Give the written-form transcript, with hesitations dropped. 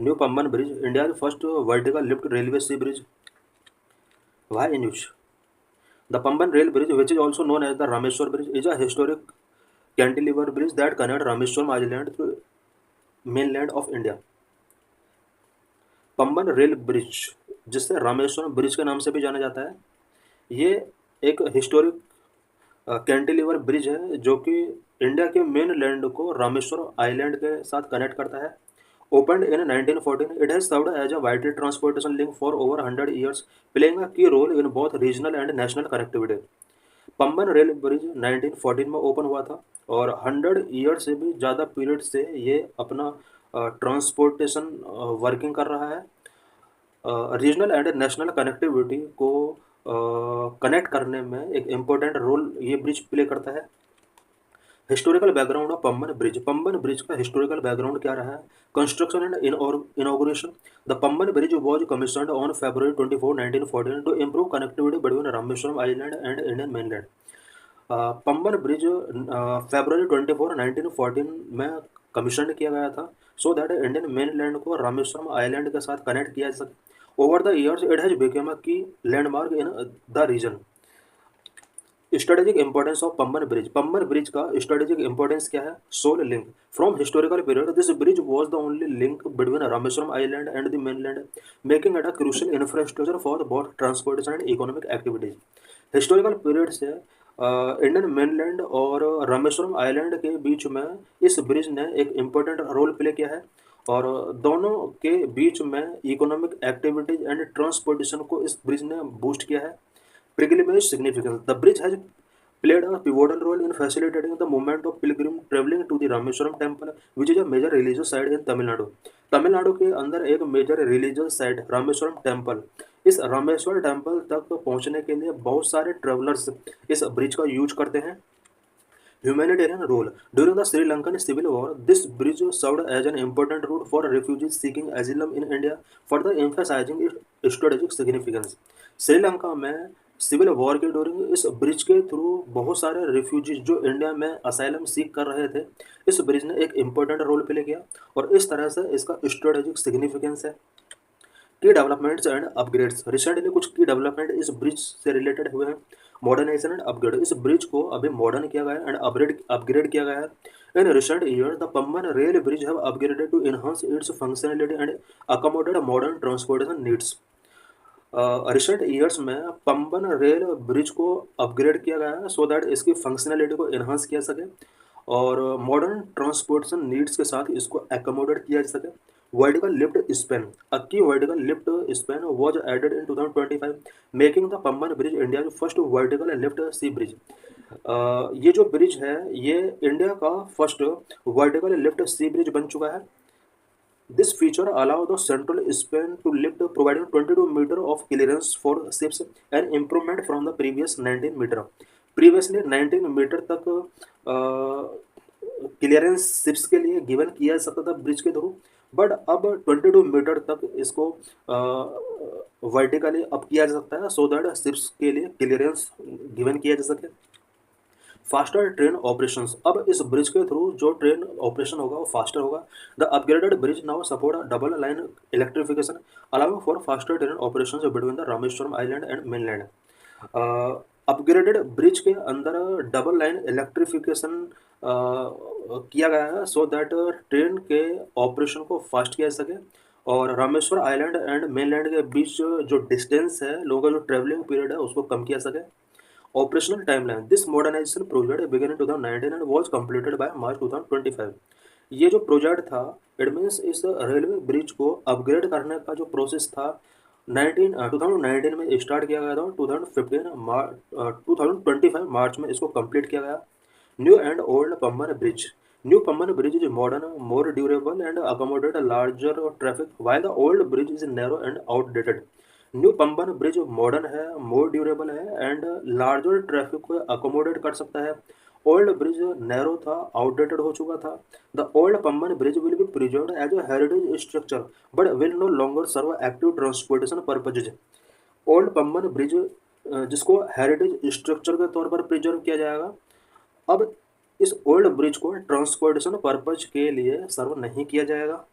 New Pamban bridge, India first vertical lift railway sea bridge. Why in which? The Pamban Rail Bridge, which is also known as the Rameswar Bridge, is a historic cantilever bridge that connects Rameswaram Island to mainland of India. Pamban rail bridge, जिसे Rameswaram bridge के नाम से भी जाना जाता है, ये एक हिस्टोरिक कैंटिलीवर ब्रिज है जो कि इंडिया के मेन लैंड को रामेश्वरम आइलैंड के साथ कनेक्ट करता है. Opened in 1914, it has served as a vital transportation link for over 100 years, playing a key role in both regional and national connectivity. Pamban rail bridge 1914 में ओपन हुआ था और 100 ईयर से भी ज़्यादा पीरियड से ये अपना ट्रांसपोर्टेशन वर्किंग कर रहा है. रीजनल एंड नेशनल कनेक्टिविटी को कनेक्ट करने में एक इम्पोर्टेंट रोल ये ब्रिज प्ले करता है. Historical background of Pamban bridge. Pamban bridge का हिस्टोरिकल बैकग्राउंड क्या रहा है? Construction and inauguration. The Pamban bridge was commissioned on February 24, 1914 to improve connectivity between Rameswaram island and Indian mainland. Pamban bridge February 24, 1914 में कमीशन किया गया था सो दैट इंडियन मेनलैंड को Rameswaram island के साथ कनेक्ट किया जा सके. Over the years it has become a key landmark in the region. Strategic importance of Pamban bridge. Pamban bridge का स्ट्रेटेजिक इंपॉर्टेंस क्या है? Soul link. From historical period this bridge was the only link between Rameswaram island and the mainland, making it a crucial infrastructure for both transportation and economic activities. Historical period से Indian mainland और Rameswaram island के बीच में इस bridge ने एक important role play किया है और दोनों के बीच में इकोनॉमिक एक्टिविटीज एंड ट्रांसपोर्टेशन को इस ब्रिज ने बूस्ट किया है. Pilgrimage significance. The bridge has played a pivotal role in facilitating the movement of pilgrim traveling to the Rameswaram temple, which is a major religious site in Tamil Nadu. Tamil Nadu के अंदर एक major religious site Rameswaram temple. इस Rameshwar temple तक पहुंचने के लिए बहुत सारे ट्रेवलर्स इस ब्रिज का यूज करते हैं. Humanitarian role. During the Sri Lankan Civil War, this bridge served as an important route for refugees seeking asylum in India, further emphasizing its strategic significance. Sri Lanka में सिविल वॉर के during इस bridge के through बहुत सारे refugees जो India में asylum सीख कर रहे थे, इस ब्रिज ने एक इम्पोर्टेंट रोल प्ले किया और इस तरह से इसका स्ट्रेटेजिक सिग्निफिकेंस है. की डेवलपमेंट्स एंड अपग्रेड्स. रिसेंटली कुछ की डेवलपमेंट इस ब्रिज से रिलेटेड हुए हैं. Modernisation and upgrade. इस ब्रिज को अभी मॉडर्न किया गया है एंड अपग्रेड किया गया है. In recent year the Pamban rail bridge have upgraded to enhance its functionality and accommodate modern transportation needs. Recent years में पंबन रेल ब्रिज को अपग्रेड किया गया है सो दैट इसकी फंक्शनलिटी को इन्हांस किया सके और मॉडर्न ट्रांसपोर्टेशन नीड्स के साथ इसको एकोमोडेट किया जा सके. Vertical lift span. A key vertical lift span was added in 2025, making the Pamban bridge India first vertical lift sea bridge. ये जो ब्रिज है ये इंडिया का first vertical lift sea bridge बन चुका है. This feature allows the central span to lift, providing 22 meter of clearance for ships, an improvement from the previous 19 meter. Previously 19 meter तक clearance ships के लिए given किया जा सकता था ब्रिज के थ्रू, बट अब 22 मीटर तक इसको वर्टिकली अप किया जा सकता है सो दैट शिप्स के लिए क्लियरेंस गिवन किया जा सके. Faster train operations. अब इस ब्रिज के थ्रू जो ट्रेन ऑपरेशन होगा वो फास्टर होगा. The upgraded bridge now support double line electrification allowing for faster train operations between the Rameswaram island and mainland. Upgraded bridge के अंदर डबल लाइन इलेक्ट्रिफिकेशन किया गया है सो दैट ट्रेन के ऑपरेशन को फास्ट किया जा सके और रामेश्वर आइलैंड एंड मेनलैंड के बीच जो डिस्टेंस है, लोगों का जो ट्रेवलिंग पीरियड है उसको कम किया सके. Operational timeline. This modernization project began in 2019 and was completed by March 2025. ये जो प्रोजेक्ट था इट मीन्स इस रेलवे ब्रिज को अपग्रेड करने का जो प्रोसेस था 2019 में स्टार्ट किया गया था. 2025 मार्च में इसको कंप्लीट किया गया. New and old Pamban bridge. New Pamban bridge is modern, more durable and accommodate larger traffic, while the old bridge is narrow and outdated. New Pamban bridge modern है, मोर ड्यूरेबल है एंड लार्जर ट्रैफिक को accommodate कर सकता है. Old bridge narrow था, outdated हो चुका था. The old Pamban bridge will be preserved as a heritage structure but will no longer serve active transportation purposes. Old Pamban bridge जिसको हेरिटेज स्ट्रक्चर के तौर पर प्रिजर्व किया जाएगा, अब इस ओल्ड ब्रिज को ट्रांसपोर्टेशन पर्पज के लिए सर्व नहीं किया जाएगा.